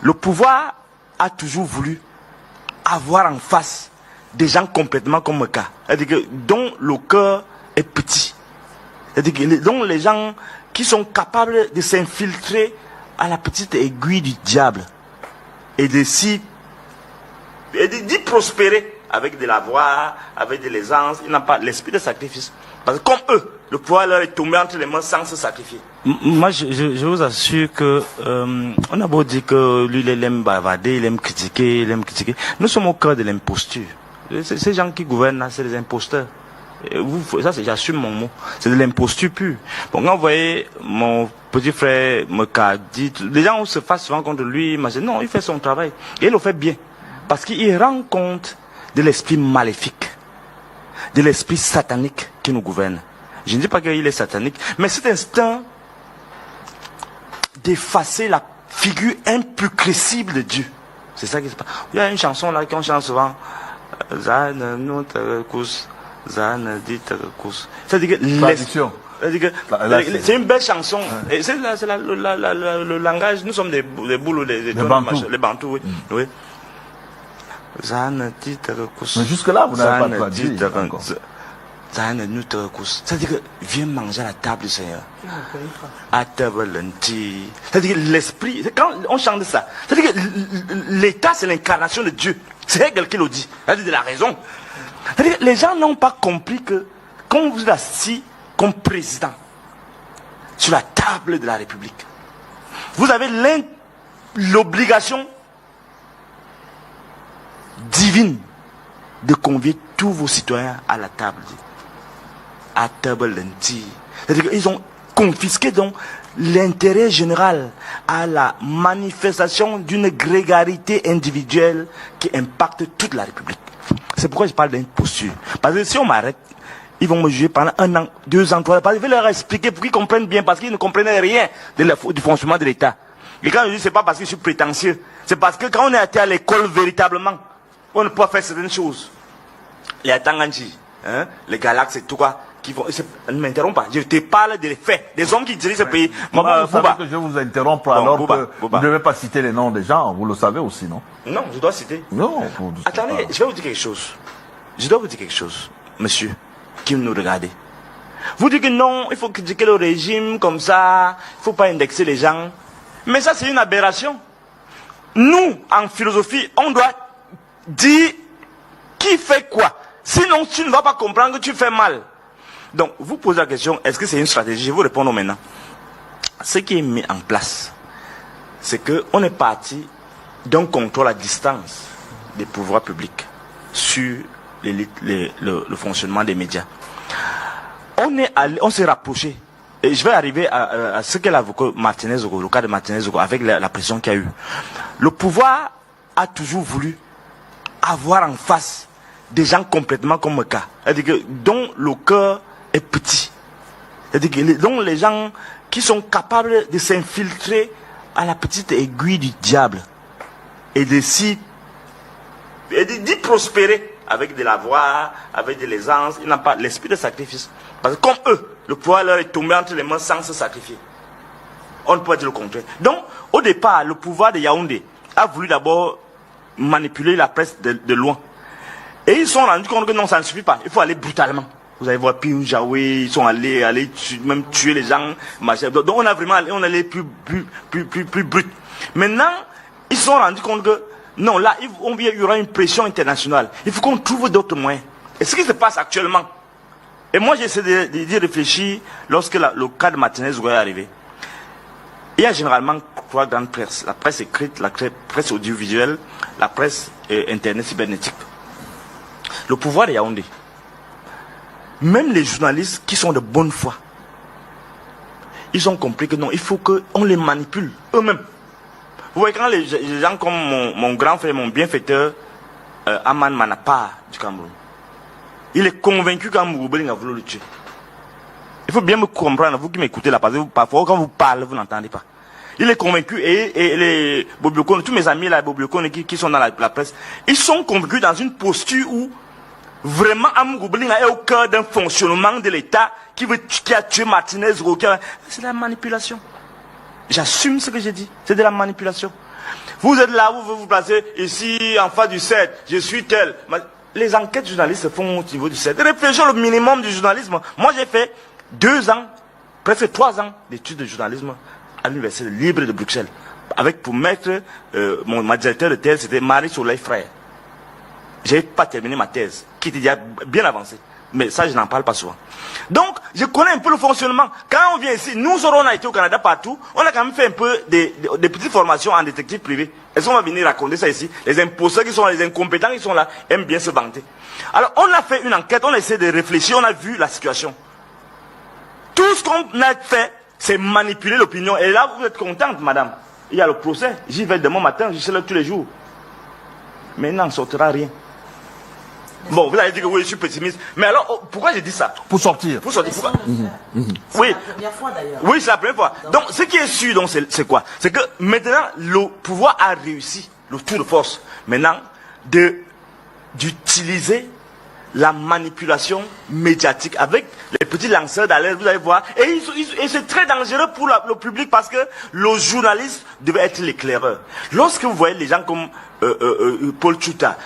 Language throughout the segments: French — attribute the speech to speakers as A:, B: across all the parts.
A: Le pouvoir a toujours voulu avoir en face des gens complètement comme Meka, dont le cœur est petit, dont les gens qui sont capables de s'infiltrer à la petite aiguille du diable et d'y prospérer avec de l'avoir, avec de l'aisance. Ils n'ont pas l'esprit de sacrifice. Parce que comme eux, le pouvoir leur est tombé entre les mains sans se sacrifier.
B: Moi, je vous assure que on a beau dire que lui, il aime bavarder, il aime critiquer. Nous sommes au cœur de l'imposture. Ces gens qui gouvernent là, c'est des imposteurs. Et ça, j'assume mon mot. C'est de l'imposture pure. Bon, quand vous voyez mon petit frère Meka dit, les gens se fassent souvent contre lui, mais non, il fait son travail. Et il le fait bien. Parce qu'il rend compte de l'esprit maléfique, de l'esprit satanique qui nous gouverne. Je ne dis pas qu'il est satanique, mais cet instinct d'effacer la figure imputrescible de Dieu. C'est ça qui se passe. Il y a une chanson là qu'on chante souvent. C'est-à-dire que c'est une belle chanson. Et c'est le langage. Nous sommes des boules, des
C: bantous.
B: Les bantous, oui. Oui.
C: Mais jusque-là, vous n'avez pas traduit.
A: C'est-à-dire que viens manger à la table du Seigneur. C'est-à-dire que l'esprit, quand on chante ça, c'est-à-dire que l'État c'est l'incarnation de Dieu. C'est Hegel qui le dit. C'est-à-dire de la raison. C'est-à-dire que les gens n'ont pas compris que quand vous êtes assis comme président sur la table de la République, vous avez l'obligation divine de convier tous vos citoyens à la table. À table lentille. C'est-à-dire qu'ils ont confisqué donc l'intérêt général à la manifestation d'une grégarité individuelle qui impacte toute la République. C'est pourquoi je parle d'imposture. Parce que si on m'arrête, ils vont me juger pendant 1 an, 2 ans, 3 ans. Parce que je vais leur expliquer pour qu'ils comprennent bien, parce qu'ils ne comprenaient rien du fonctionnement de l'État. Et quand je dis c'est pas parce que je suis prétentieux, c'est parce que quand on est été à l'école véritablement, on ne peut pas faire certaines choses. Les Atanganji, les Galaxes et tout quoi, qui vont, ne m'interromps pas, je te parle des faits, des hommes qui dirigent ce pays.
C: Vous savez que je vous interromps alors que vous ne devez pas citer les noms des gens, vous le savez aussi, non?
A: Non, je dois citer.
C: Non.
A: Attendez, je vais vous dire quelque chose. Je dois vous dire quelque chose, monsieur, qui nous regardez. Vous dites que non, il faut critiquer le régime comme ça, il ne faut pas indexer les gens. Mais ça, c'est une aberration. Nous, en philosophie, on doit dire qui fait quoi. Sinon, tu ne vas pas comprendre que tu fais mal. Donc, vous posez la question, est-ce que c'est une stratégie? Je vais vous répondre maintenant. Ce qui est mis en place, c'est qu'on est parti d'un contrôle à distance des pouvoirs publics sur le fonctionnement des médias. On s'est rapproché. Et je vais arriver à ce qu'est l'avocat Martinez Ogo, le cas de Martinez Ogo, avec la pression qu'il y a eu. Le pouvoir a toujours voulu avoir en face des gens complètement comme Meka, dont le cœur est petit, dont les gens qui sont capables de s'infiltrer à la petite aiguille du diable et d'y prospérer avec de l'avoir, avec de l'aisance. Ils n'ont pas l'esprit de sacrifice. Parce que comme eux, le pouvoir leur est tombé entre les mains sans se sacrifier. On ne peut pas dire le contraire. Donc, au départ, le pouvoir de Yaoundé a voulu d'abord manipuler la presse de loin. Et ils se sont rendus compte que non, ça ne suffit pas. Il faut aller brutalement. Vous allez voir Piou Jaoué, ils sont allés même tuer les gens. Donc on a vraiment, on allait plus brut. Maintenant, ils se sont rendus compte que non, là, il y aura une pression internationale. Il faut qu'on trouve d'autres moyens. Et ce qui se passe actuellement, et moi j'essaie d'y réfléchir lorsque le cas de Martinez est arrivé. Il y a généralement 3 grandes presses. La presse écrite, la presse audiovisuelle, la presse internet cybernétique. Le pouvoir de Yaoundé. Même les journalistes qui sont de bonne foi, ils ont compris que non, il faut qu'on les manipule eux-mêmes. Vous voyez, quand les gens comme mon grand frère, mon bienfaiteur, Aman Manapa du Cameroun, il est convaincu qu'Amouboubeling a voulu le tuer. Il faut bien me comprendre, vous qui m'écoutez là, parce que parfois quand vous parlez, vous n'entendez pas. Il est convaincu, et les Bobiokone, tous mes amis là, Bobiokone qui sont dans la presse, ils sont convaincus dans une posture où vraiment Amouboubeling est au cœur d'un fonctionnement de l'État qui a tué Martinez. C'est de la manipulation. J'assume ce que j'ai dit. C'est de la manipulation. Vous êtes là, vous vous placez ici, en face du 7, je suis tel. Les enquêtes journalistes se font au niveau du 7. Réfléchissons le minimum du journalisme. Moi, j'ai fait 2 ans, presque 3 ans d'études de journalisme à l'Université libre de Bruxelles. Avec pour maître, ma directeur de thèse, c'était Marie-Soleil Frère. J'ai pas terminé ma thèse, qui était déjà bien avancée. Mais ça, je n'en parle pas souvent. Donc, je connais un peu le fonctionnement. Quand on vient ici, nous, on a été au Canada partout, on a quand même fait un peu des petites formations en détective privé. Est-ce qu'on va venir raconter ça ici? Les imposteurs qui sont là, les incompétents qui sont là, aiment bien se vanter. Alors, on a fait une enquête, on a essayé de réfléchir, on a vu la situation. Tout ce qu'on a fait, c'est manipuler l'opinion. Et là, vous êtes contente, madame. Il y a le procès. J'y vais demain matin, j'y suis là tous les jours. Mais il n'en sortira rien. Bon, vous allez dire que oui, je suis pessimiste. Mais alors, pourquoi j'ai dit ça?
C: Pour sortir.
A: Pour sortir. Pourquoi?
D: Oui. C'est la première fois d'ailleurs.
A: Oui, c'est la première fois. Donc, ce qui est sûr, donc, c'est quoi? C'est que maintenant, le pouvoir a réussi, le tour de force, maintenant, d'utiliser la manipulation médiatique avec les petits lanceurs d'alerte, vous allez voir. Et c'est très dangereux pour le public parce que le journaliste devait être l'éclaireur. Lorsque vous voyez les gens comme Paul Tchouta,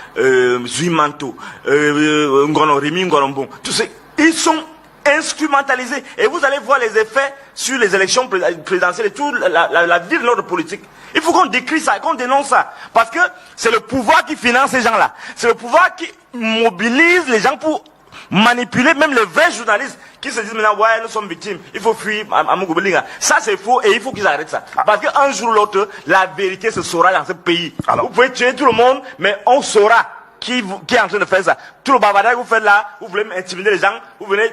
A: Zuimanto, Rémi Ngorombon, tous ces, ils sont instrumentalisés. Et vous allez voir les effets sur les élections présidentielles et toute la vie de l'ordre politique. Il faut qu'on décrit ça, qu'on dénonce ça. Parce que c'est le pouvoir qui finance ces gens-là. C'est le pouvoir qui mobilise les gens pour manipuler même les vrais journalistes qui se disent maintenant, ouais, nous sommes victimes, il faut fuir à Mugobelinga. Ça, c'est faux et il faut qu'ils arrêtent ça. Parce qu'un jour ou l'autre, la vérité se saura dans ce pays. Alors, vous pouvez tuer tout le monde, mais on saura qui est en train de faire ça. Tout le bavardage que vous faites là, vous voulez intimider les gens, vous venez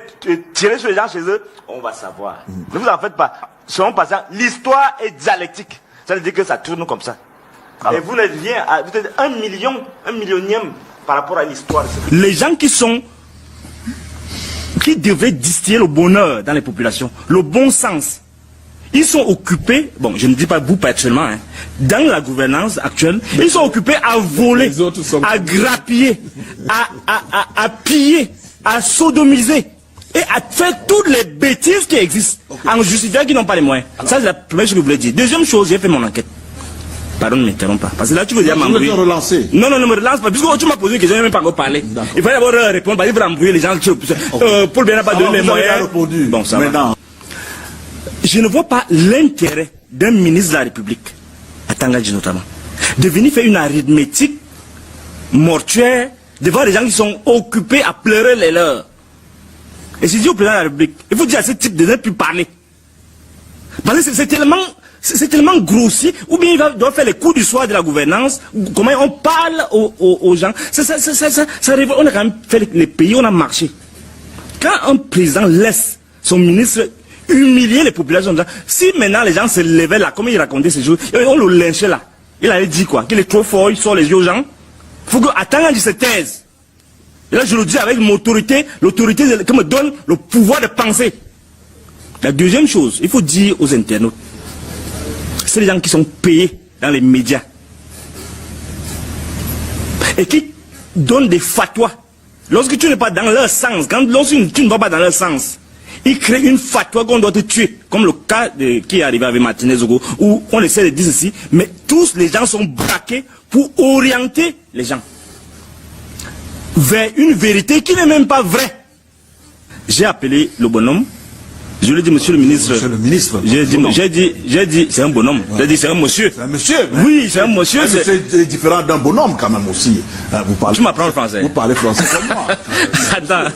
A: tirer sur les gens chez eux, on va savoir. Ne vous en faites pas. Selon passant, l'histoire est dialectique. Ça veut dire que ça tourne comme ça. Alors, et vous n'êtes rien, vous êtes un millionième par rapport à l'histoire. Les gens qui devaient distiller le bonheur dans les populations, le bon sens, ils sont occupés, bon, je ne dis pas vous personnellement, hein, dans la gouvernance actuelle, ils sont occupés à voler, à grappiller, à piller, à sodomiser et à faire toutes les bêtises qui existent en justifiant qu'ils n'ont pas les moyens. Alors, ça, c'est la première chose que je voulais dire. Deuxième chose, j'ai fait mon enquête. Pardon, ne m'interromps pas. Parce que là, tu veux dire m'embrouiller. Non, ne me relance pas. Puisque tu m'as posé une question, je n'ai même pas encore parlé. Il fallait d'abord répondre. Parce qu'il faut embrouiller les gens. Paul Bénin n'a pas donné les moyens. Bon, ça va. Je ne vois pas l'intérêt d'un ministre de la République, à Tangadji notamment, de venir faire une arithmétique mortuaire devant les gens qui sont occupés à pleurer les leurs. Et je dis au président de la République, il faut dire à ce type de ne plus parler. Parce que c'est tellement grossier, ou bien il doit faire les coups du soir de la gouvernance, comment on parle aux gens. On a quand même fait les pays, on a marché. Quand un président laisse son ministre humilier les populations, si maintenant les gens se levaient là, comme il racontait ces jours, on le lynchait là. Il allait dire quoi? Qu'il est trop fort, il sort les yeux aux gens. Il faut que Tangadji se taise. Et là, je le dis avec l'autorité qui me donne le pouvoir de penser. La deuxième chose, il faut dire aux internautes, c'est les gens qui sont payés dans les médias et qui donnent des fatwas. Lorsque tu n'es pas dans leur sens, lorsque tu ne vas pas dans leur sens, ils créent une fatwa qu'on doit te tuer, comme le cas qui est arrivé avec Martinez Ogo, où on essaie de dire ceci, mais tous les gens sont braqués pour orienter les gens vers une vérité qui n'est même pas vraie. J'ai appelé le bonhomme, je lui ai dit, monsieur le ministre.
C: Monsieur le ministre.
A: J'ai dit, c'est un bonhomme. Ouais. J'ai dit, c'est un monsieur.
C: C'est un monsieur.
A: Oui, c'est un monsieur.
C: C'est différent d'un bonhomme quand même aussi.
A: Tu m'apprends le français.
C: Vous parlez français comme moi.
A: Attends.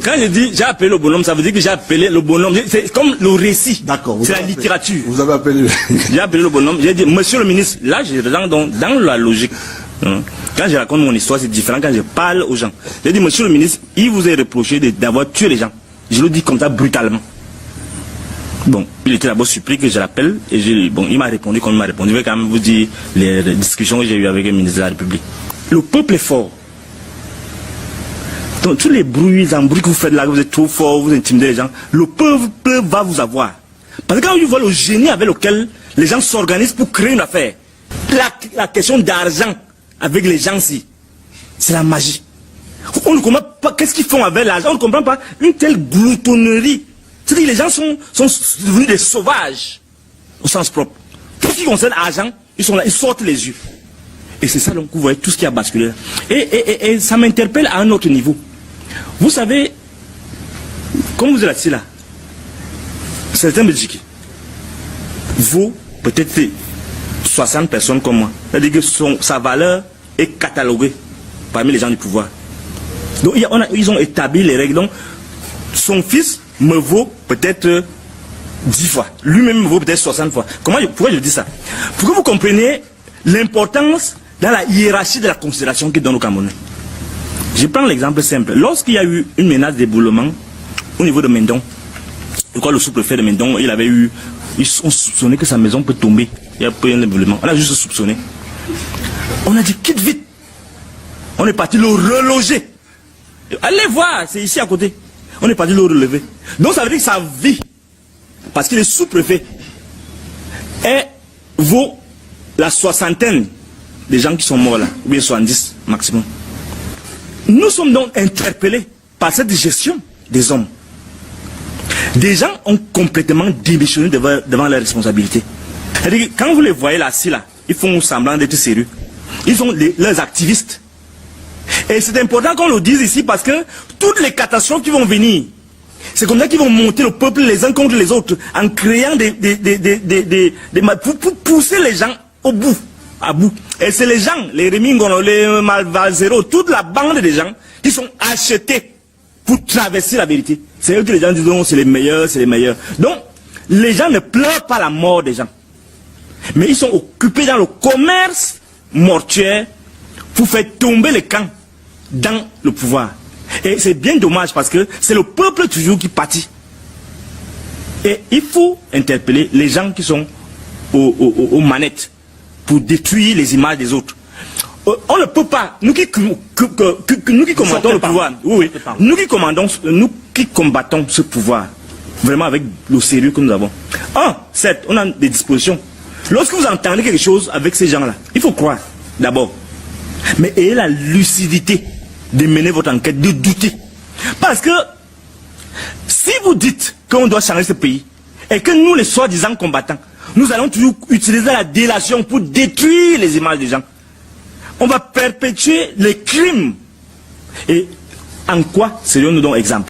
A: Quand je dis, j'ai appelé le bonhomme, ça veut dire que j'ai appelé le bonhomme. C'est comme le récit.
C: D'accord.
A: C'est la littérature.
C: Vous avez appelé.
A: J'ai appelé le bonhomme, j'ai dit, monsieur le ministre, là, je rentre dans la logique. Quand je raconte mon histoire, c'est différent quand je parle aux gens. J'ai dit, monsieur le ministre, il vous est reproché d'avoir tué les gens. Je le dis comme ça brutalement. Bon, il était d'abord surpris que je l'appelle et il m'a répondu comme il m'a répondu. Je vais quand même vous dire les discussions que j'ai eues avec le ministre de la République. Le peuple est fort. Donc tous les bruits, embrouilles que vous faites là, que vous êtes trop fort, vous intimidez les gens, le peuple va vous avoir. Parce que quand vous voyez le génie avec lequel les gens s'organisent pour créer une affaire, la question d'argent avec les gens-ci, c'est la magie. On ne comprend pas qu'est-ce qu'ils font avec l'argent, on ne comprend pas une telle gloutonnerie. C'est-à-dire que les gens sont devenus des sauvages, au sens propre. Tout ce qui concerne l'argent,
B: ils sont là, ils sortent les yeux. Et c'est ça donc vous voyez tout ce qui a basculé. Et ça m'interpelle à un autre niveau. Vous savez, comme vous êtes assis là, certains Belgiques vaut peut-être 60 personnes comme moi. C'est-à-dire que sa valeur est cataloguée parmi les gens du pouvoir. Donc ils ont établi les règles. Donc son fils me vaut peut-être 10 fois. Lui-même me vaut peut-être 60 fois. Pourquoi je dis ça? Pour que vous compreniez l'importance dans la hiérarchie de la considération qu'ils donnent aux Camerounais. Je prends l'exemple simple. Lorsqu'il y a eu une menace d'éboulement au niveau de Mendon, je crois le sous-préfet de Mendon, ils ont soupçonné que sa maison peut tomber. Il y a eu un éboulement. On a juste soupçonné. On a dit quitte vite. On est parti le reloger. Allez voir, c'est ici à côté. On est parti le relever. Donc ça veut dire que sa vie, parce qu'il est sous-préfet, vaut la soixantaine des gens qui sont morts là, ou bien 70 maximum. Nous sommes donc interpellés par cette gestion des hommes. Des gens ont complètement démissionné devant leurs responsabilités. C'est-à-dire que quand vous les voyez là, ils font semblant d'être sérieux. Ils sont leurs activistes. Et c'est important qu'on le dise ici parce que toutes les catastrophes qui vont venir, c'est comme ça qu'ils vont monter le peuple les uns contre les autres en créant pour pousser les gens à bout. Et c'est les gens, les Rémi Ngono, les Malvalzero, toute la bande des gens qui sont achetés pour traverser la vérité. C'est eux que les gens disent non, c'est les meilleurs, c'est les meilleurs. Donc, les gens ne pleurent pas la mort des gens. Mais ils sont occupés dans le commerce mortuaire pour faire tomber les camps dans le pouvoir. Et c'est bien dommage parce que c'est le peuple toujours qui pâtit. Et il faut interpeller les gens qui sont aux manettes pour détruire les images des autres. On ne peut pas, nous qui commandons le pouvoir, nous qui combattons ce pouvoir, vraiment avec le sérieux que nous avons. Certes, on a des dispositions. Lorsque vous entendez quelque chose avec ces gens-là, il faut croire, d'abord. Mais ayez la lucidité de mener votre enquête, de douter. Parce que, si vous dites qu'on doit changer ce pays, et que nous, les soi-disant combattants, nous allons toujours utiliser la délation pour détruire les images des gens, on va perpétuer les crimes. Et en quoi serions-nous donc exemple?